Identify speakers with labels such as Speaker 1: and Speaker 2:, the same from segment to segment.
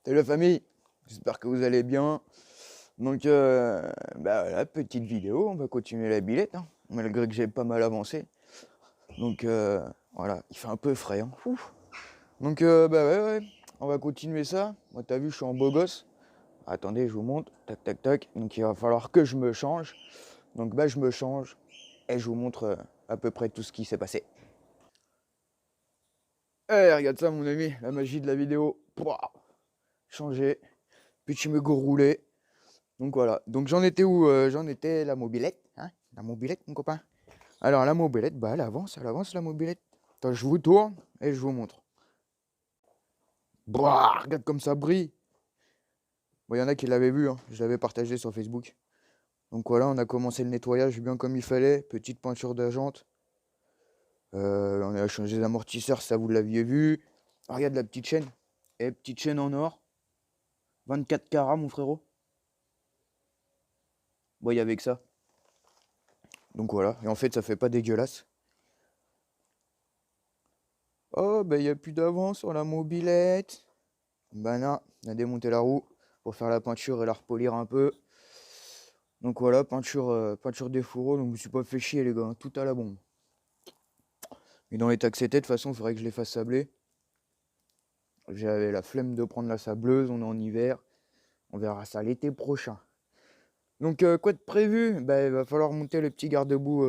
Speaker 1: Salut la famille, j'espère que vous allez bien. Donc voilà, petite vidéo, on va continuer la billette, hein, malgré que j'ai pas mal avancé. Donc voilà, il fait un peu frais. Hein. Ouf. Donc ouais, on va continuer ça. Moi t'as vu, je suis en beau gosse. Attendez, je vous montre. Tac tac tac. Donc il va falloir que je me change. Donc je me change et je vous montre à peu près tout ce qui s'est passé. Eh, regarde ça mon ami, la magie de la vidéo. Pouah. Changer, petit mégot roulé. Donc voilà. Donc j'en étais où j'en étais la mobilette, hein? La mobilette, mon copain. Alors la mobilette, bah elle avance la mobilette. Attends, je vous tourne et je vous montre. Bah, regarde comme ça brille. Bon, il y en a qui l'avaient vu, hein. Je l'avais partagé sur Facebook. Donc voilà, on a commencé le nettoyage bien comme il fallait. Petite peinture de jante. On a changé les amortisseurs, ça vous l'aviez vu. Ah, regarde la petite chaîne. Et petite chaîne en or. 24 carats, mon frérot. Bon, il y avait que ça. Donc voilà. Et en fait, ça fait pas dégueulasse. Oh, ben il n'y a plus d'avant sur la mobilette. Ben non, on a démonté la roue pour faire la peinture et la repolir un peu. Donc voilà, peinture des fourreaux. Donc je me suis pas fait chier les gars, hein, tout à la bombe. Et dans l'état que c'était, de toute façon, il faudrait que je les fasse sabler. J'avais la flemme de prendre la sableuse, on est en hiver. On verra ça l'été prochain. Donc quoi de prévu? Ben, il va falloir monter les petits garde-boue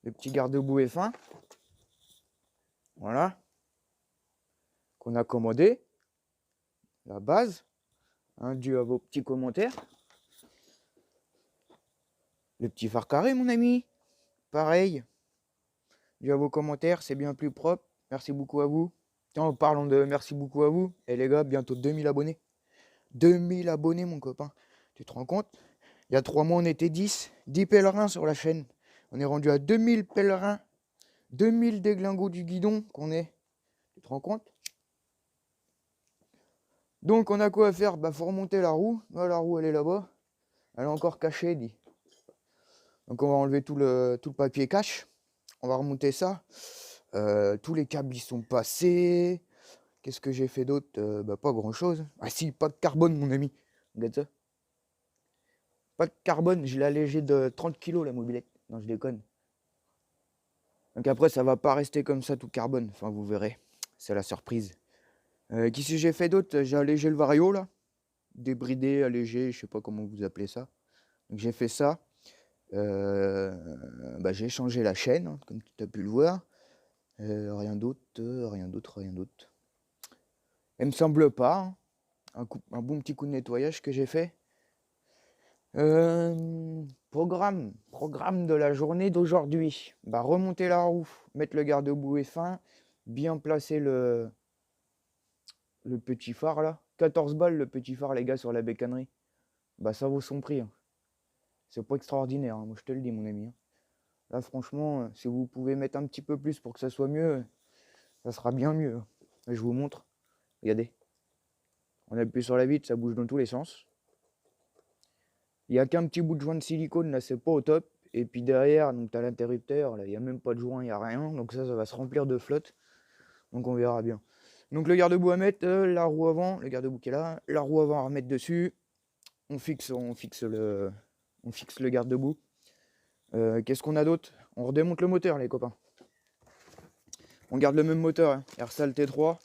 Speaker 1: F1. Voilà, qu'on a commandé. La base, hein, dû à vos petits commentaires. Le petit phare carré, mon ami. Pareil. Dû à vos commentaires, c'est bien plus propre. Merci beaucoup à vous. Tiens, en parlant de merci beaucoup à vous. Et les gars, bientôt 2000 abonnés. 2000 abonnés, mon copain. Tu te rends compte? Il y a 3 mois, on était 10 pèlerins sur la chaîne. On est rendu à 2000 pèlerins. 2000 déglingos du guidon qu'on est. Tu te rends compte? Donc, on a quoi à faire? Bah, faut remonter la roue. Ah, la roue, elle est là-bas. Elle est encore cachée, dit. Donc, on va enlever tout le papier cache. On va remonter ça. Tous les câbles y sont passés. Qu'est-ce que j'ai fait d'autre? Bah, pas grand-chose. Ah si, pas de carbone, mon ami. Regarde ça. Pas de carbone, je l'ai allégé de 30 kilos, la mobilette. Non, je déconne. Donc après, ça va pas rester comme ça, tout carbone. Enfin, vous verrez. C'est la surprise. Qu'est-ce que j'ai fait d'autre? J'ai allégé le vario, là. Débridé, allégé, je sais pas comment vous appelez ça. Donc j'ai fait ça. Bah, j'ai changé la chaîne, hein, comme tu as pu le voir. Rien d'autre, rien d'autre, rien d'autre. Il me semble pas, hein. Un bon petit coup de nettoyage que j'ai fait. Programme de la journée d'aujourd'hui. Bah, remonter la roue, mettre le garde-boue F1, bien placer le petit phare là. 14 balles le petit phare, les gars, sur la bécannerie. Bah, ça vaut son prix, hein. C'est pas extraordinaire, hein, moi je te le dis, mon ami, hein. Là, franchement, si vous pouvez mettre un petit peu plus pour que ça soit mieux, ça sera bien mieux. Et je vous montre. Regardez. On appuie sur la vitre, ça bouge dans tous les sens. Il n'y a qu'un petit bout de joint de silicone, là, c'est pas au top. Et puis derrière, donc tu as l'interrupteur, là, il n'y a même pas de joint, il n'y a rien. Donc ça va se remplir de flotte. Donc on verra bien. Donc le garde-boue à mettre, la roue avant, le garde-boue qui est là, la roue avant à remettre dessus. On fixe le garde-boue. Qu'est-ce qu'on a d'autre? On redémonte le moteur, les copains. On garde le même moteur, hein, Ersal T3.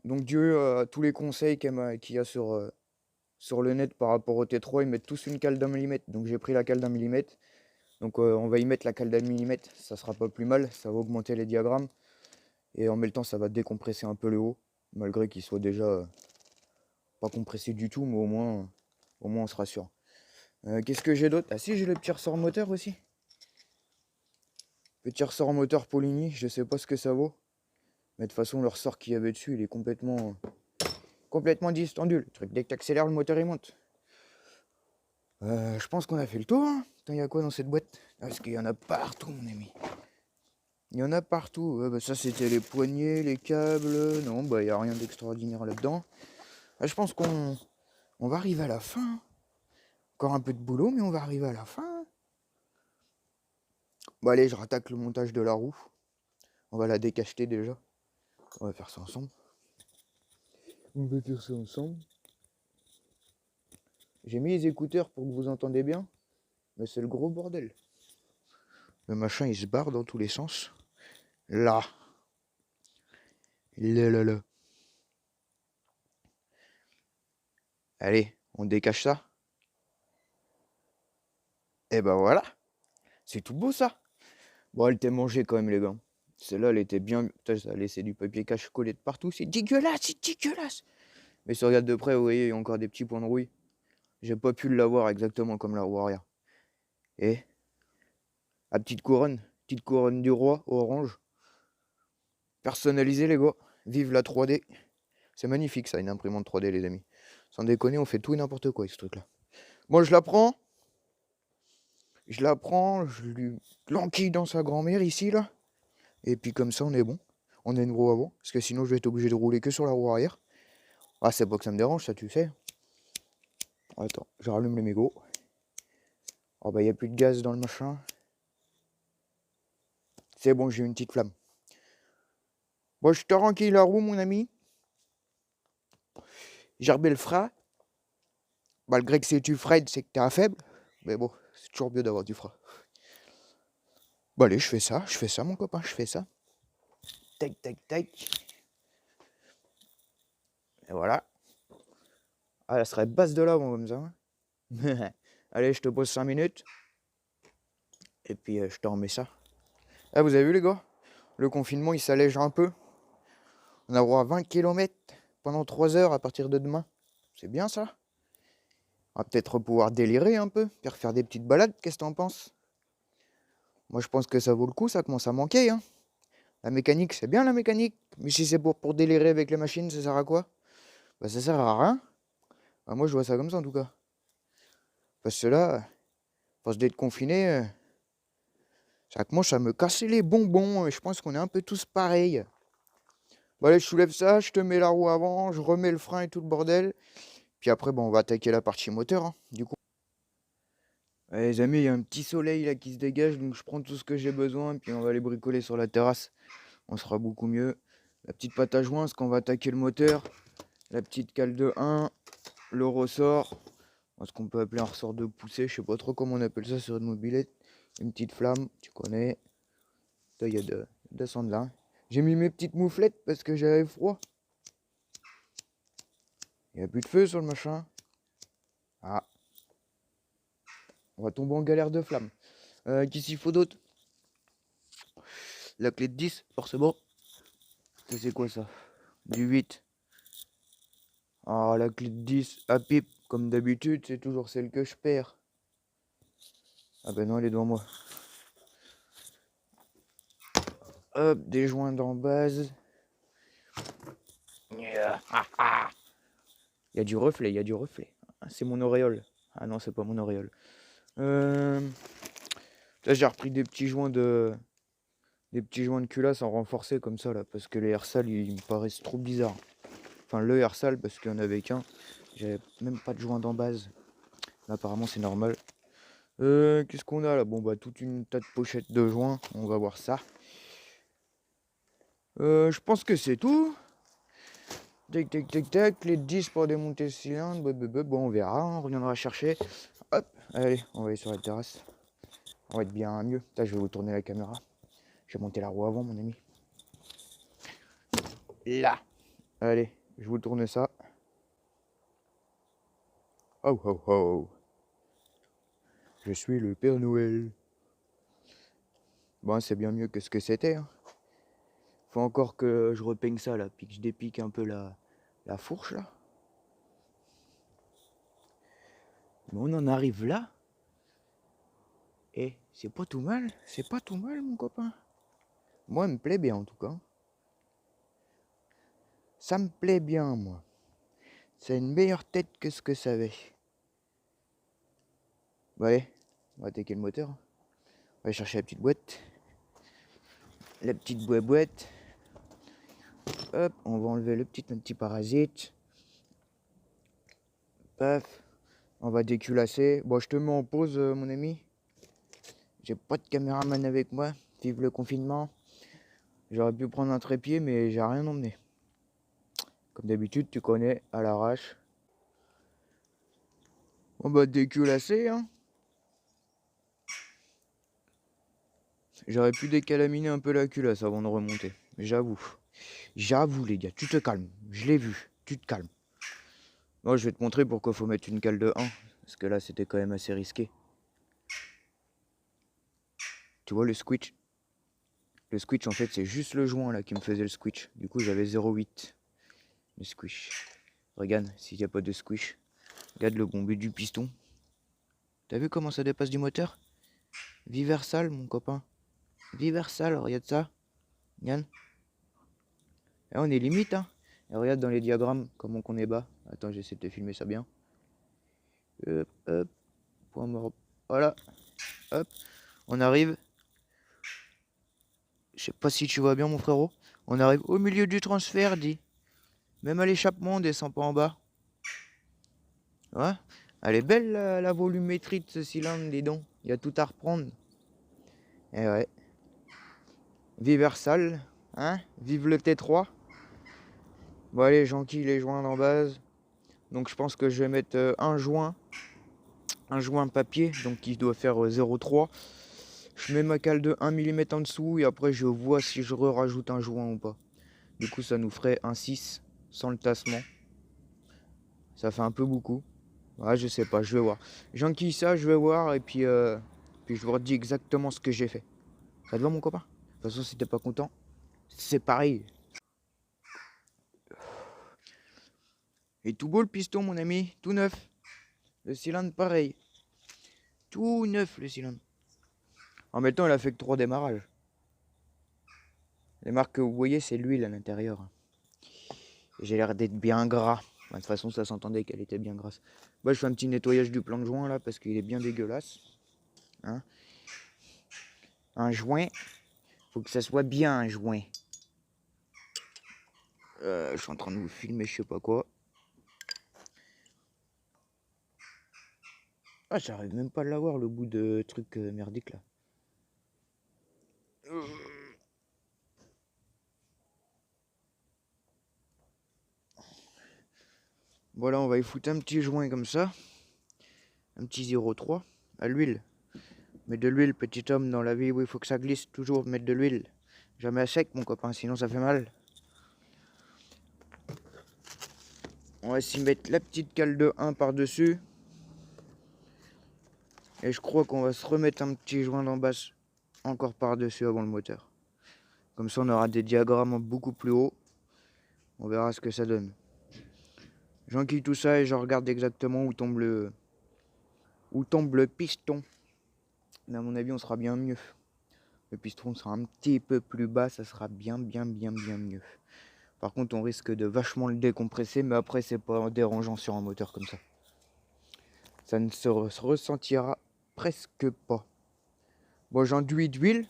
Speaker 1: Donc Dieu, tous les conseils qu'il y a sur le net par rapport au T3, ils mettent tous une cale d'1 mm. Donc j'ai pris la cale d'1 mm. Donc on va y mettre la cale d'1 mm, ça sera pas plus mal, ça va augmenter les diagrammes. Et en même temps, ça va décompresser un peu le haut, malgré qu'il soit déjà pas compressé du tout, mais au moins on se rassure. Qu'est-ce que j'ai d'autre? Ah si, j'ai le petit ressort moteur aussi. Petit ressort moteur Poligny, je sais pas ce que ça vaut. Mais de toute façon, le ressort qu'il y avait dessus, il est complètement distendu. Le truc, dès que tu accélères, le moteur il monte. Je pense qu'on a fait le tour, hein. Attends, il y a quoi dans cette boîte? Parce qu'il y en a partout, mon ami. Il y en a partout. Ouais, bah ça, c'était les poignées, les câbles. Non, bah, il n'y a rien d'extraordinaire là-dedans. Je pense qu'on va arriver à la fin. Encore un peu de boulot, mais on va arriver à la fin. Bon, allez, je rattaque le montage de la roue. On va la décacheter déjà. On va faire ça ensemble. On va faire ça ensemble. J'ai mis les écouteurs pour que vous entendez bien, mais c'est le gros bordel. Le machin il se barre dans tous les sens. Là. Là. Allez, on décache ça. Et ben voilà. C'est tout beau ça. Bon, elle était mangée quand même les gars. Celle-là, elle était bien... Putain, ça a laissé du papier cache collé de partout. C'est dégueulasse, c'est dégueulasse. Mais si on regarde de près, vous voyez, il y a encore des petits points de rouille. J'ai pas pu l'avoir exactement comme la roue arrière. Et la petite couronne du roi, orange. Personnalisée les gars. Vive la 3D. C'est magnifique ça, une imprimante 3D les amis. Sans déconner, on fait tout et n'importe quoi avec ce truc-là. Moi, je la prends, je lui l'enquille dans sa grand-mère ici, là. Et puis comme ça, on est bon. On a une roue avant, parce que sinon, je vais être obligé de rouler que sur la roue arrière. Ah, c'est pas que ça me dérange, ça, tu sais. Attends, je rallume le mégot. Oh, bah, il n'y a plus de gaz dans le machin. C'est bon, j'ai une petite flamme. Bon, je te renquille la roue, mon ami. Gerber le frein. Malgré que c'est du frein, c'est que t'es un faible. Mais bon, c'est toujours mieux d'avoir du frein. Bon, allez, je fais ça, mon copain, je fais ça. Tac, tac, tac. Et voilà. Ah, elle serait basse de là, bon, comme ça. Allez, je te pose 5 minutes. Et puis, je te remets ça. Ah, vous avez vu, les gars? Le confinement, il s'allège un peu. On a droit à 20 km pendant 3 heures à partir de demain. C'est bien, ça. On va peut-être pouvoir délirer un peu, puis refaire des petites balades. Qu'est-ce que t'en penses? Moi, je pense que ça vaut le coup, ça commence à manquer, hein. La mécanique, c'est bien, la mécanique. Mais si c'est pour délirer avec les machines, ça sert à quoi? Bah, ça sert à rien. Bah, moi, je vois ça comme ça, en tout cas. Parce que là, force d'être confiné, ça commence à me casser les bonbons. Et je pense qu'on est un peu tous pareils. Bon, allez, je soulève ça, je te mets la roue avant, je remets le frein et tout le bordel. Puis après, bon, on va attaquer la partie moteur, hein, du coup. Allez, les amis, il y a un petit soleil là qui se dégage, donc je prends tout ce que j'ai besoin, puis on va aller bricoler sur la terrasse. On sera beaucoup mieux. La petite pâte à joint, ce qu'on va attaquer le moteur. La petite cale de 1, le ressort. Ce qu'on peut appeler un ressort de poussée, je sais pas trop comment on appelle ça sur une mobilette. Une petite flamme, tu connais. Là, il y a de sang de là. J'ai mis mes petites mouflettes parce que j'avais froid. Il n'y a plus de feu sur le machin. Ah. On va tomber en galère de flamme. Qu'est-ce qu'il faut d'autre? La clé de 10, forcément. Ça, c'est quoi ça? Du 8. Ah, la clé de 10 à pipe. Comme d'habitude, c'est toujours celle que je perds. Ah ben non, elle est devant moi. Hop, des joints d'en base. Il y a du reflet, il y a du reflet. C'est mon auréole. Ah non, c'est pas mon auréole. Là, j'ai repris des petits joints de culasse en renforcé comme ça là, parce que les airsales ils me paraissent trop bizarres. Enfin le airsale parce qu'il n'y en avait qu'un. J'avais même pas de joint d'en base. Là apparemment c'est normal. Qu'est-ce qu'on a là? Bon bah toute une tas de pochettes de joints. On va voir ça. Je pense que c'est tout. Tac tac tac tac. Les 10 pour démonter le cylindre. Bon on verra, on reviendra chercher. Hop, allez, on va aller sur la terrasse. On va être bien mieux. Là, je vais vous tourner la caméra. Je vais monter la roue avant, mon ami. Là. Allez, je vous tourne ça. Oh oh oh. Je suis le Père Noël. Bon, c'est bien mieux que ce que c'était. Hein. Faut encore que je repeigne ça là, puis que je dépique un peu la fourche là. Mais on en arrive là. Et c'est pas tout mal. C'est pas tout mal, mon copain. Moi, il me plaît bien en tout cas. Ça me plaît bien, moi. C'est une meilleure tête que ce que ça avait. Bon, allez, on va attaquer le moteur. On va aller chercher la petite boîte. La petite boîte. Hop, on va enlever le petit parasite. Paf. On va déculasser. Bon, je te mets en pause, mon ami. J'ai pas de caméraman avec moi. Vive le confinement. J'aurais pu prendre un trépied, mais j'ai rien emmené. Comme d'habitude, tu connais, à l'arrache. On va déculasser, hein. J'aurais pu décalaminer un peu la culasse avant de remonter. J'avoue. J'avoue, les gars, tu te calmes. Je l'ai vu. Tu te calmes. Moi, je vais te montrer pourquoi faut mettre une cale de 1. Parce que là, c'était quand même assez risqué. Tu vois le squitch? Le squitch, en fait, c'est juste le joint là qui me faisait le squitch. Du coup, j'avais 0,8. Le squish. Regarde, s'il n'y a pas de squish. Regarde le bombé du piston. T'as vu comment ça dépasse du moteur? Viversal, mon copain. Viversal, regarde ça. Yann. Et on est limite, hein. Et regarde dans les diagrammes comment qu'on est bas. Attends, j'essaie de te filmer ça bien. Hop, hop. Point mort. Voilà. Hop. On arrive. Je sais pas si tu vois bien, mon frérot. On arrive au milieu du transfert, dit. Même à l'échappement, on descend pas en bas. Ouais. Elle est belle, la volumétrie de ce cylindre, dis donc. Il y a tout à reprendre. Et ouais. Viversal. Hein? Vive le T3. Bon, allez, j'enquille les joints en base. Donc, je pense que je vais mettre un joint papier, donc qui doit faire 0,3. Je mets ma cale de 1 mm en dessous et après je vois si je rajoute un joint ou pas. Du coup, ça nous ferait un 6 sans le tassement. Ça fait un peu beaucoup. Ouais, je sais pas, je vais voir. J'enquille ça, je vais voir et puis je vous redis exactement ce que j'ai fait. Ça te va, mon copain? De toute façon, si t'es pas content, c'est pareil. Et tout beau le piston, mon ami, tout neuf. Le cylindre, pareil. Tout neuf, le cylindre. En même temps, il a fait que 3 démarrages. Les marques que vous voyez, c'est l'huile à l'intérieur. J'ai l'air d'être bien gras. De toute façon, ça s'entendait qu'elle était bien grasse. Moi, je fais un petit nettoyage du plan de joint là parce qu'il est bien dégueulasse. Hein, un joint, faut que ça soit bien un joint. Je suis en train de vous filmer, je sais pas quoi. Ah, j'arrive même pas à l'avoir le bout de truc merdique là. Voilà, on va y foutre un petit joint comme ça. Un petit 0,3 à l'huile. Mettre de l'huile, petit homme, dans la vie, oui, il faut que ça glisse toujours, mettre de l'huile. Jamais à sec, mon copain, sinon ça fait mal. On va s'y mettre la petite cale de 1 par-dessus. Et je crois qu'on va se remettre un petit joint d'embasse encore par-dessus avant le moteur. Comme ça, on aura des diagrammes beaucoup plus hauts. On verra ce que ça donne. J'enquille tout ça et je regarde exactement où tombe le piston. Mais à mon avis, on sera bien mieux. Le piston sera un petit peu plus bas, ça sera bien mieux. Par contre, on risque de vachement le décompresser, mais après, c'est pas dérangeant sur un moteur comme ça. Ça ne se ressentira presque pas. Bon, j'enduis d'huile.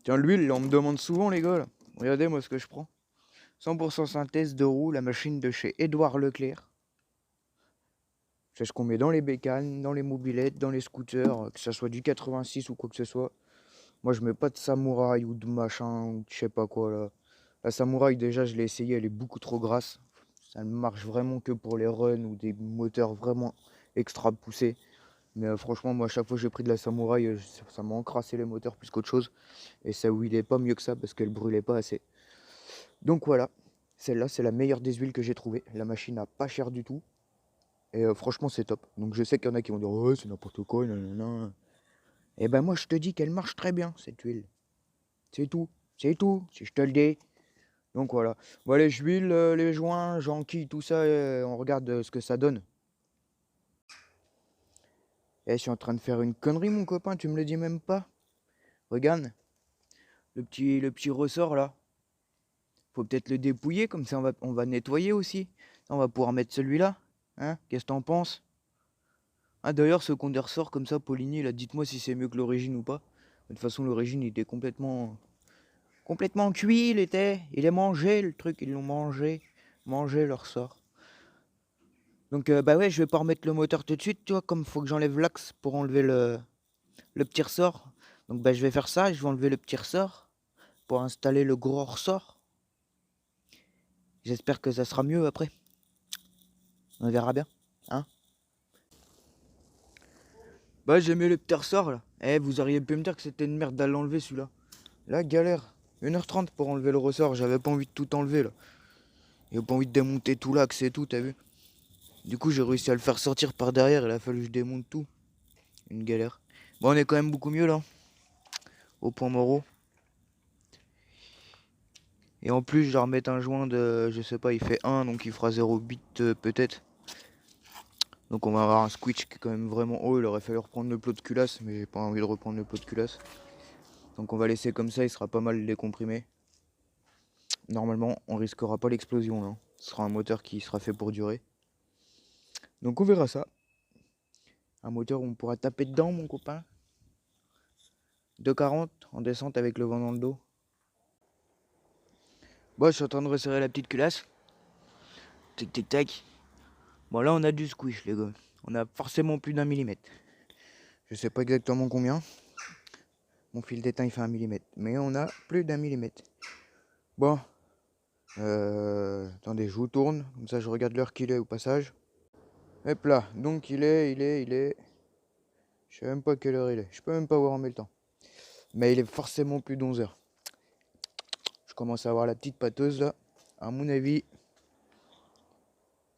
Speaker 1: Tiens, l'huile, on me demande souvent, les gars. Là. Regardez, moi, ce que je prends. 100% synthèse de roue, la machine de chez Édouard Leclerc. C'est ce qu'on met dans les bécanes, dans les mobilettes, dans les scooters, que ce soit du 86 ou quoi que ce soit. Moi, je mets pas de samouraï ou de machin, ou je sais pas quoi, là. La samouraï, déjà, je l'ai essayé, elle est beaucoup trop grasse. Ça ne marche vraiment que pour les runs ou des moteurs vraiment extra poussés. Mais franchement, moi, à chaque fois que j'ai pris de la samouraï, ça m'a encrassé les moteurs plus qu'autre chose. Et ça huilait pas mieux que ça parce qu'elle brûlait pas assez. Donc voilà, celle-là, c'est la meilleure des huiles que j'ai trouvée. La machine n'a pas cher du tout. Et franchement, c'est top. Donc je sais qu'il y en a qui vont dire ouais, c'est n'importe quoi, nanana. Et ben moi, je te dis qu'elle marche très bien, cette huile. C'est tout. C'est tout, si je te le dis. Donc voilà. Bon, allez, j'huile les joints, j'enquille tout ça et on regarde ce que ça donne. Eh, je suis en train de faire une connerie, mon copain, tu me le dis même pas. Regarde, le petit ressort là. Faut peut-être le dépouiller, comme ça on va nettoyer aussi. On va pouvoir mettre celui-là. Hein? Qu'est-ce que t'en penses? Ah d'ailleurs, ce qu'on ressort comme ça, Poligny, là, dites-moi si c'est mieux que l'origine ou pas. De toute façon, l'origine, il était complètement cuit, il était. Il est mangé, le truc, ils l'ont mangé. Mangé le ressort. Donc bah ouais, je vais pas remettre le moteur tout de suite, tu vois, comme faut que j'enlève l'axe pour enlever le petit ressort. Donc bah je vais faire ça, je vais enlever le petit ressort pour installer le gros ressort. J'espère que ça sera mieux après. On verra bien, hein. Bah j'ai mis le petit ressort là. Eh, vous auriez pu me dire que c'était une merde d'aller l'enlever celui-là. Là, galère. 1h30 pour enlever le ressort, j'avais pas envie de tout enlever là. J'avais pas envie de démonter tout l'axe et tout, t'as vu. Du coup j'ai réussi à le faire sortir par derrière, il a fallu que je démonte tout. Une galère. Bon, on est quand même beaucoup mieux là. Au point Moreau. Et en plus, je vais remettre un joint de, je sais pas, il fait 1, donc il fera 0,8 peut-être. Donc on va avoir un squitch qui est quand même vraiment haut. Il aurait fallu reprendre le plot de culasse, mais j'ai pas envie de reprendre le plot de culasse. Donc on va laisser comme ça, il sera pas mal décomprimé. Normalement, on risquera pas l'explosion là. Ce sera un moteur qui sera fait pour durer. Donc on verra ça. Un moteur où on pourra taper dedans, mon copain. 2,40 en descente avec le vent dans le dos. Bon, je suis en train de resserrer la petite culasse. Tic tic tac. Bon, là on a du squish les gars. On a forcément plus d'1 mm. Je sais pas exactement combien. Mon fil d'étain il fait 1 mm. Mais on a plus d'1 mm. Bon. Attendez, je vous tourne. Comme ça je regarde l'heure qu'il est au passage. Hop là. Donc il est. Je sais même pas quelle heure il est. Je peux même pas voir en même temps. Mais il est forcément plus d'11 h. Je commence à avoir la petite pâteuse là. À mon avis,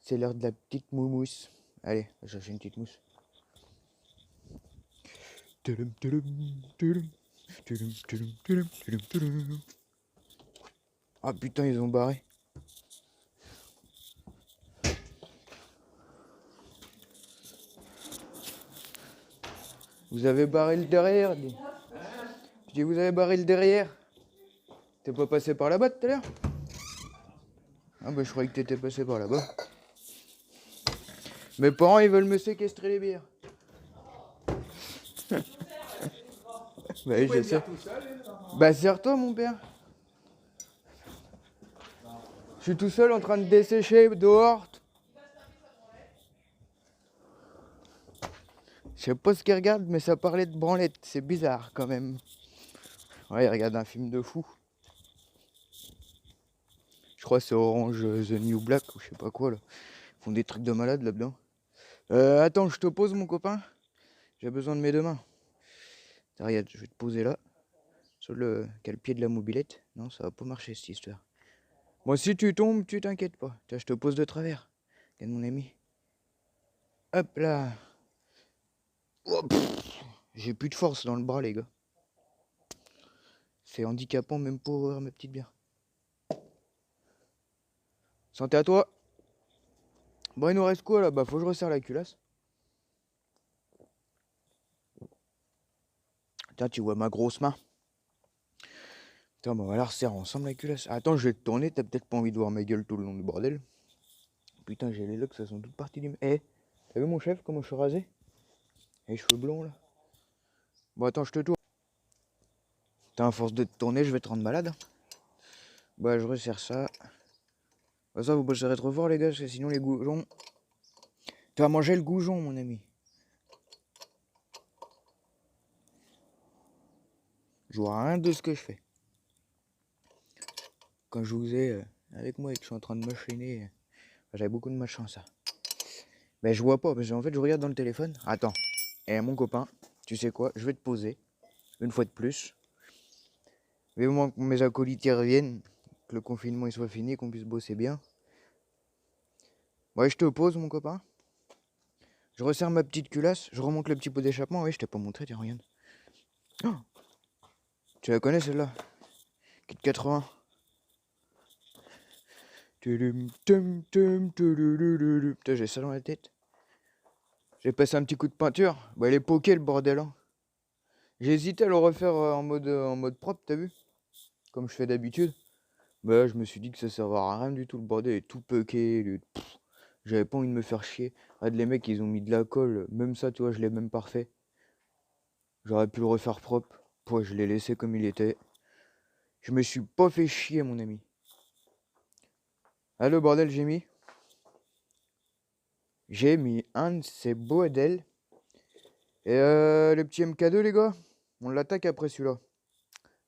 Speaker 1: c'est l'heure de la petite moumousse. Allez, on va chercher une petite mousse. Ah putain, ils ont barré. Vous avez barré le derrière. Je dis, vous avez barré le derrière. T'es pas passé par là-bas tout à l'heure? Ah bah je croyais que t'étais passé par là-bas. Mes parents ils veulent me séquestrer les bières. Bah oui, je sais. Bah serre-toi mon père. Je suis tout seul en train de dessécher dehors. Je sais pas ce qu'ils regardent, mais ça parlait de branlette. C'est bizarre quand même. Ouais, ils regardent un film de fou. Je crois que c'est Orange The New Black ou je sais pas quoi là. Ils font des trucs de malade là-dedans. Attends, je te pose mon copain. J'ai besoin de mes deux mains. Regarde, je vais te poser là. Sur le pied de la mobilette. Non, ça va pas marcher cette histoire. Moi, si tu tombes, tu t'inquiètes pas. Tiens, je te pose de travers. Regarde mon ami. Hop là. Oh, j'ai plus de force dans le bras, les gars. C'est handicapant même pour ouvrir ma petite bière. Santé à toi. Bon, il nous reste quoi là? Bah, faut que je resserre la culasse. Tiens, tu vois ma grosse main. Attends, bah, on va la resserrer ensemble la culasse. Attends, je vais te tourner. T'as peut-être pas envie de voir ma gueule tout le long du bordel. Putain, j'ai les locks, ça sont toutes parties du. Eh, t'as vu mon chef, comment je suis rasé? Les cheveux blonds là. Bon, attends, je te tourne. T'as à force de te tourner, je vais te rendre malade. Bah, je resserre ça. Bah, ça, vous bosserez trop fort, les gars, parce que sinon, les goujons. Tu vas manger le goujon, mon ami. Je vois rien de ce que je fais. Quand je vous ai avec moi et que je suis en train de m'enchaîner, j'avais beaucoup de malchance, ça. Mais je vois pas, parce qu'en fait, je regarde dans le téléphone. Attends. Eh, mon copain, tu sais quoi? Je vais te poser, une fois de plus. Vivement que mes acolytes reviennent, que le confinement il soit fini, qu'on puisse bosser bien. Ouais, je te pose, mon copain. Je resserre ma petite culasse, je remonte le petit pot d'échappement. Oui, je t'ai pas montré, tiens, regarde. Oh, tu la connais celle-là? Kit 80. Putain, j'ai ça dans la tête. J'ai passé un petit coup de peinture. Bah, il est poké le bordel. Hein. J'ai hésité à le refaire en mode propre, t'as vu? Comme je fais d'habitude. Bah là, je me suis dit que ça servait à rien du tout. Le bordel est tout poké. J'avais pas envie de me faire chier. Regarde, les mecs, ils ont mis de la colle. Même ça, tu vois, je l'ai même parfait. J'aurais pu le refaire propre. Puis je l'ai laissé comme il était. Je me suis pas fait chier, mon ami. Ah, le bordel, j'ai mis. J'ai mis un de ces beaux Adèle. Et le petit MK2, les gars, on l'attaque après celui-là.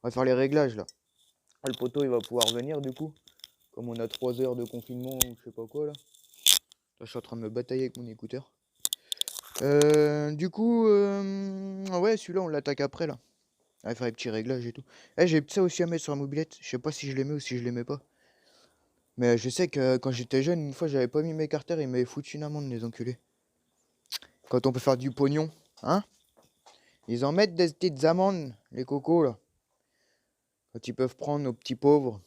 Speaker 1: On va faire les réglages là. Ah, le poteau il va pouvoir venir du coup. Comme on a 3 heures de confinement ou je sais pas quoi là. Là, je suis en train de me batailler avec mon écouteur. Du coup, ouais, celui-là, on l'attaque après là. Ah, il faudrait petit réglage et tout. Eh, j'ai ça aussi à mettre sur la mobilette. Je sais pas si je les mets ou si je les mets pas. Mais je sais que quand j'étais jeune, une fois, j'avais pas mis mes carters, ils m'avaient foutu une amende, les enculés. Quand on peut faire du pognon, hein? Ils en mettent des petites amendes, les cocos là. Quand ils peuvent prendre nos petits pauvres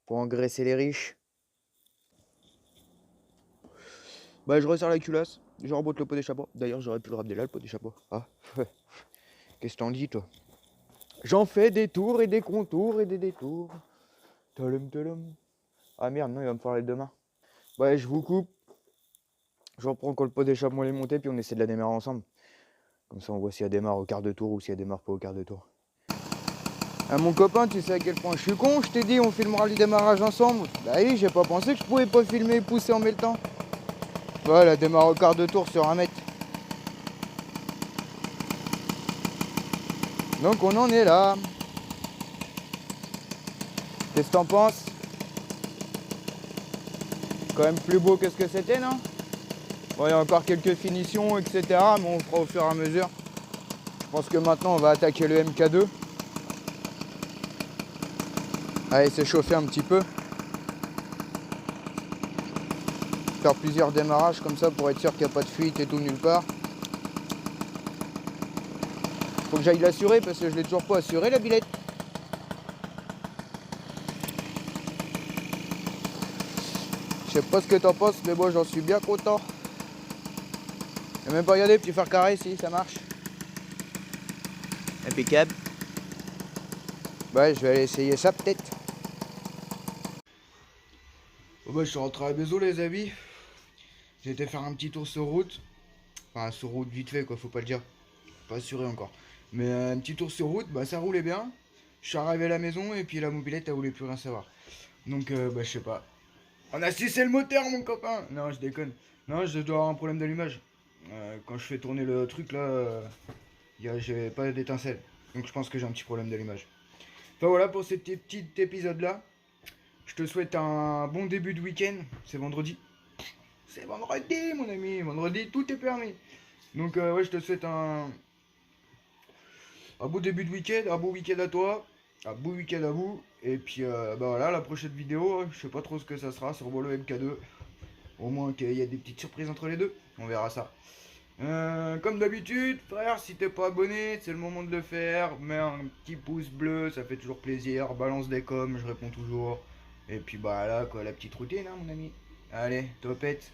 Speaker 1: pour engraisser les riches. Bah, je resserre la culasse, je rebotte le pot d'échappement. D'ailleurs, j'aurais pu le ramener là, le pot d'échappement. Ah, qu'est-ce que t'en dis, toi? J'en fais des tours et des contours et des détours. Talum, talum. Ah merde, non, il va me falloir les 2 mains. Ouais, je vous coupe. Je reprends quand le pot d'échappement est monté, puis on essaie de la démarrer ensemble. Comme ça, on voit si elle démarre au quart de tour ou si elle démarre pas au quart de tour. Ah, mon copain, tu sais à quel point je suis con, je t'ai dit on filmera le démarrage ensemble. Bah oui, j'ai pas pensé que je pouvais pas filmer et pousser en même temps. Voilà, elle démarre au quart de tour sur 1 mètre. Donc on en est là. Qu'est-ce que t'en penses? Quand même plus beau que ce que c'était, non? Bon, il y a encore quelques finitions, etc. Mais on fera au fur et à mesure. Je pense que maintenant on va attaquer le MK2. Allez, s'échauffer un petit peu. Faire plusieurs démarrages comme ça pour être sûr qu'il n'y a pas de fuite et tout nulle part. Faut que j'aille l'assurer parce que je l'ai toujours pas assuré la billette. Je sais pas ce que t'en penses, mais moi j'en suis bien content. J'ai même pas regardé, petit fer carré si ça marche. Impeccable. Ouais, je vais aller essayer ça peut-être. Bon bah je suis rentré à la maison les amis. J'ai été faire un petit tour sur route. Enfin sur route vite fait quoi, faut pas le dire. Pas assuré encore. Mais un petit tour sur route, bah ça roulait bien. Je suis arrivé à la maison et puis la mobilette elle voulait plus rien savoir. Donc bah je sais pas. On a sucé le moteur mon copain. Non je déconne. Non je dois avoir un problème d'allumage. Quand je fais tourner le truc là, j'ai pas d'étincelle. Donc je pense que j'ai un petit problème d'allumage. Enfin voilà pour ce petit épisode là. Je te souhaite un bon début de week-end. C'est vendredi. C'est vendredi mon ami. Vendredi tout est permis. Donc ouais je te souhaite un beau début de week-end. Un beau week-end à toi. Un beau week-end à vous. Et puis bah voilà la prochaine vidéo. Je sais pas trop ce que ça sera sur le MK2. Au moins qu'il y a des petites surprises entre les deux. On verra ça. Comme d'habitude, frère, si t'es pas abonné, c'est le moment de le faire. Mets un petit pouce bleu, ça fait toujours plaisir. Balance des coms, je réponds toujours. Et puis bah là, quoi, la petite routine, hein, mon ami. Allez, topette.